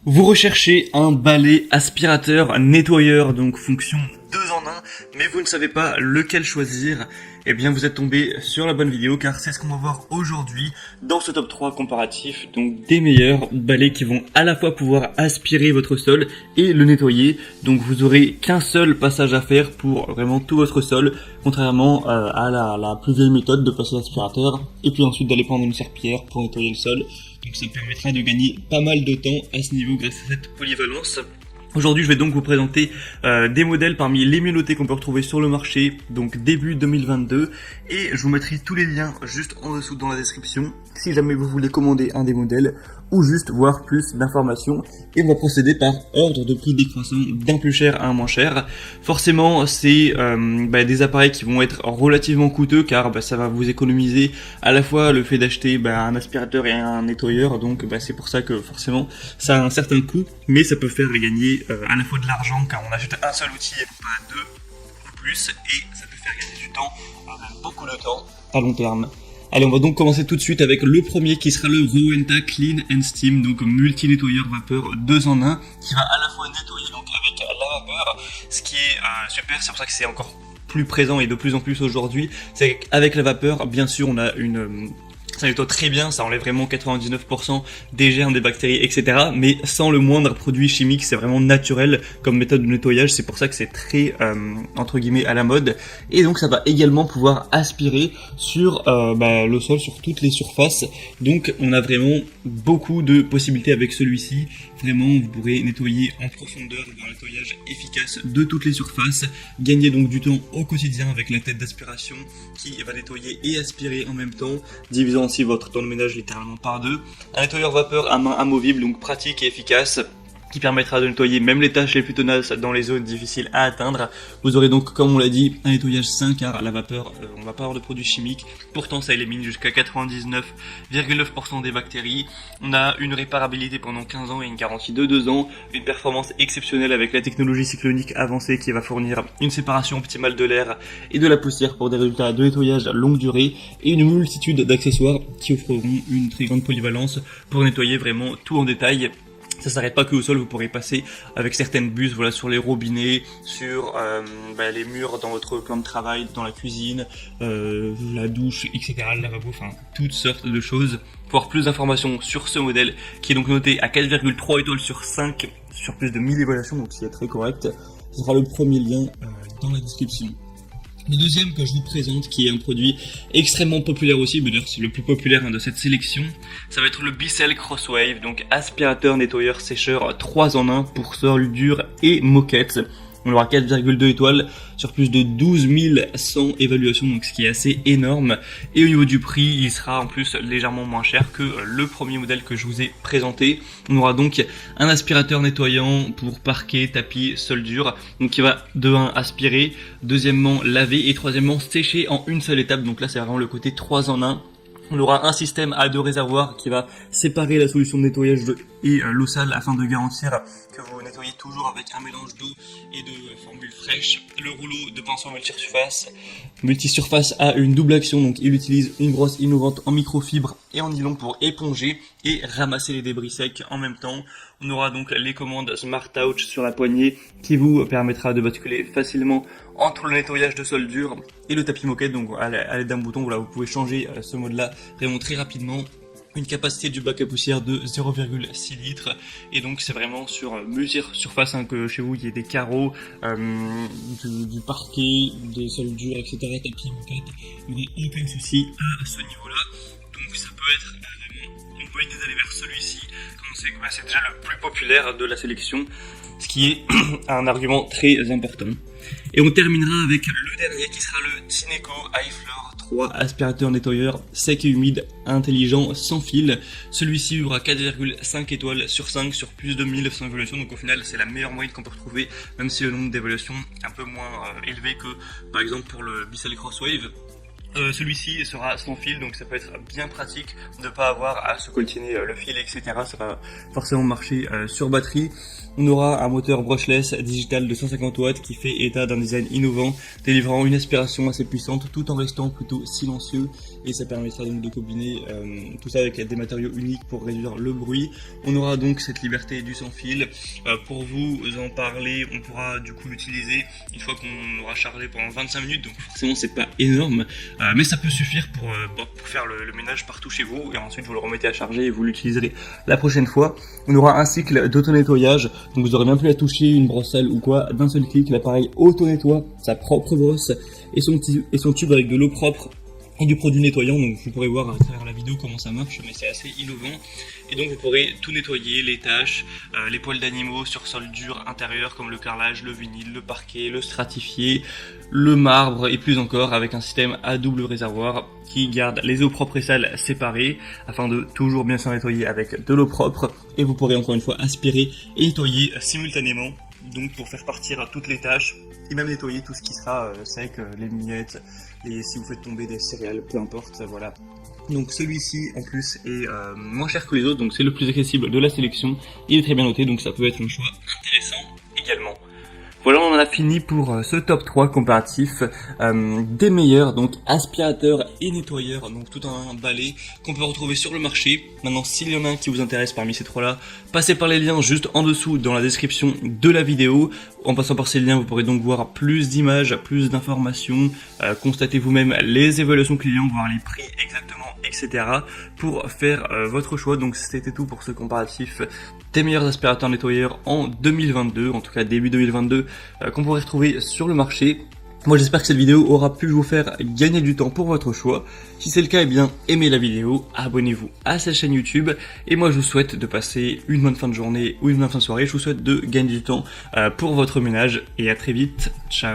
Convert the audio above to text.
Vous recherchez un balai aspirateur nettoyeur, donc fonction 2 en 1, mais vous ne savez pas lequel choisir. Eh bien vous êtes tombé sur la bonne vidéo, car c'est ce qu'on va voir aujourd'hui dans ce top 3 comparatif, donc des meilleurs balais qui vont à la fois pouvoir aspirer votre sol et le nettoyer. Donc vous aurez qu'un seul passage à faire pour vraiment tout votre sol, contrairement à la plus vieille méthode de passer l'aspirateur et puis ensuite d'aller prendre une serpillière pour nettoyer le sol. Donc ça permettra de gagner pas mal de temps à ce niveau grâce à cette polyvalence. Aujourd'hui, je vais donc vous présenter des modèles parmi les mieux notés qu'on peut retrouver sur le marché, donc début 2022. Et je vous mettrai tous les liens juste en dessous dans la description, si jamais vous voulez commander un des modèles ou juste voir plus d'informations. Et on va procéder par ordre de prix décroissant d'un plus cher à un moins cher. Forcément, c'est des appareils qui vont être relativement coûteux, car ça va vous économiser à la fois le fait d'acheter un aspirateur et un nettoyeur. Donc c'est pour ça que forcément ça a un certain coût, mais ça peut faire gagner à la fois de l'argent, car on achète un seul outil et pas deux ou plus, et ça peut faire gagner du temps, beaucoup de temps à long terme. Allez, on va donc commencer tout de suite avec le premier qui sera le Rowenta Clean and Steam, donc multi-nettoyeur vapeur 2 en 1, qui va à la fois nettoyer donc avec la vapeur, ce qui est super, c'est pour ça que c'est encore plus présent et de plus en plus aujourd'hui. C'est qu'avec la vapeur, bien sûr, on a ça nettoie très bien, ça enlève vraiment 99% des germes, des bactéries, etc. Mais sans le moindre produit chimique, c'est vraiment naturel comme méthode de nettoyage. C'est pour ça que c'est très, entre guillemets, à la mode. Et donc ça va également pouvoir aspirer sur le sol, sur toutes les surfaces. Donc on a vraiment beaucoup de possibilités avec celui-ci. Vraiment, vous pourrez nettoyer en profondeur, avoir un nettoyage efficace de toutes les surfaces. Gagner donc du temps au quotidien avec la tête d'aspiration qui va nettoyer et aspirer en même temps, divisant ainsi votre temps de ménage littéralement par deux. Un nettoyeur vapeur à main amovible, donc pratique et efficace, qui permettra de nettoyer même les tâches les plus tenaces dans les zones difficiles à atteindre. Vous aurez donc, comme on l'a dit, un nettoyage sain, car la vapeur, on va pas avoir de produits chimiques. Pourtant, ça élimine jusqu'à 99,9% des bactéries. On a une réparabilité pendant 15 ans et une garantie de 2 ans. Une performance exceptionnelle avec la technologie cyclonique avancée qui va fournir une séparation optimale de l'air et de la poussière pour des résultats de nettoyage à longue durée. Et une multitude d'accessoires qui offreront une très grande polyvalence pour nettoyer vraiment tout en détail. Ça s'arrête pas que au sol, vous pourrez passer avec certaines buses, sur les robinets, sur les murs dans votre plan de travail, dans la cuisine, la douche, etc., le lavabo, toutes sortes de choses. Pour avoir plus d'informations sur ce modèle, qui est donc noté à 4,3 étoiles sur 5, sur plus de 1000 évaluations, donc c'est très correct. Ce sera le premier lien dans la description. Le deuxième que je vous présente, qui est un produit extrêmement populaire aussi, d'ailleurs c'est le plus populaire de cette sélection, ça va être le Bissell Crosswave, donc aspirateur, nettoyeur, sécheur 3 en 1 pour sol dur et moquette. On aura 4,2 étoiles sur plus de 12 100 évaluations, donc ce qui est assez énorme. Et au niveau du prix, il sera en plus légèrement moins cher que le premier modèle que je vous ai présenté. On aura donc un aspirateur nettoyant pour parquet, tapis, sol dur, donc qui va de 1 aspirer, deuxièmement laver et troisièmement sécher en une seule étape. Donc là c'est vraiment le côté 3 en 1. On aura un système à 2 réservoirs qui va séparer la solution de nettoyage et l'eau sale afin de garantir que vous nettoyez toujours avec un mélange d'eau et de formule fraîche. Le rouleau de pinceau multisurface a une double action, donc il utilise une brosse innovante en microfibre et en nylon pour éponger et ramasser les débris secs en même temps. On aura donc les commandes Smart Touch sur la poignée qui vous permettra de basculer facilement entre le nettoyage de sol dur et le tapis moquette. Donc à l'aide d'un bouton, vous pouvez changer ce mode-là vraiment très rapidement. Une capacité du bac à poussière de 0,6 litres, et donc c'est vraiment sur surface, que chez vous il y ait des carreaux, du parquet, des sols durs, etc., tapis moquette, il n'y a aucun souci à ce niveau-là. Donc ça peut être vraiment une bonne idée d'aller vers celui-ci, comme on sait que c'est déjà le plus populaire de la sélection, ce qui est un argument très important. Et on terminera avec le dernier qui sera le Tineco iFloor 3 aspirateur nettoyeur sec et humide, intelligent, sans fil. Celui-ci aura 4,5 étoiles sur 5 sur plus de 1900 évaluations, donc au final c'est la meilleure moyenne qu'on peut retrouver, même si le nombre d'évaluations est un peu moins élevé que par exemple pour le Bissell Crosswave. Celui-ci sera sans fil, donc ça peut être bien pratique de pas avoir à se coltiner le fil, etc. Ça va forcément marcher sur batterie. On aura un moteur brushless digital de 150 watts qui fait état d'un design innovant, délivrant une aspiration assez puissante tout en restant plutôt silencieux, et ça permettra donc de combiner tout ça avec des matériaux uniques pour réduire le bruit. On aura donc cette liberté du sans fil. Pour vous en parler, on pourra du coup l'utiliser une fois qu'on aura chargé pendant 25 minutes, donc forcément c'est pas énorme, mais ça peut suffire pour faire le ménage partout chez vous, et ensuite vous le remettez à charger et vous l'utiliserez la prochaine fois. On aura un cycle d'auto-nettoyage, donc vous aurez même plus à toucher une brosse sale ou quoi, d'un seul clic, l'appareil auto-nettoie sa propre brosse et son tube avec de l'eau propre et du produit nettoyant. Donc vous pourrez voir à travers la vidéo comment ça marche, mais c'est assez innovant. Et donc vous pourrez tout nettoyer, les taches, les poils d'animaux sur sol dur intérieur comme le carrelage, le vinyle, le parquet, le stratifié, le marbre et plus encore, avec un système à double réservoir qui garde les eaux propres et sales séparées afin de toujours bien se nettoyer avec de l'eau propre. Et vous pourrez encore une fois aspirer et nettoyer simultanément, donc pour faire partir toutes les tâches et même nettoyer tout ce qui sera sec, les miettes, si vous faites tomber des céréales, peu importe, voilà. Donc celui-ci en plus est moins cher que les autres, donc c'est le plus accessible de la sélection. Il est très bien noté, donc ça peut être un choix intéressant également. Voilà, on en a fini pour ce top 3 comparatif des meilleurs, donc aspirateurs et nettoyeurs, donc tout un balai qu'on peut retrouver sur le marché. Maintenant, s'il y en a un qui vous intéresse parmi ces trois-là, passez par les liens juste en dessous dans la description de la vidéo. En passant par ces liens, vous pourrez donc voir plus d'images, plus d'informations, constater vous-même les évaluations clients, voir les prix exactement, etc. pour faire votre choix. Donc c'était tout pour ce comparatif des meilleurs aspirateurs nettoyeurs en 2022, en tout cas début 2022, qu'on pourrait retrouver sur le marché. Moi j'espère que cette vidéo aura pu vous faire gagner du temps pour votre choix. Si c'est le cas, eh bien aimez la vidéo, abonnez-vous à cette chaîne YouTube, et moi je vous souhaite de passer une bonne fin de journée ou une bonne fin de soirée. Je vous souhaite de gagner du temps pour votre ménage, et à très vite, ciao.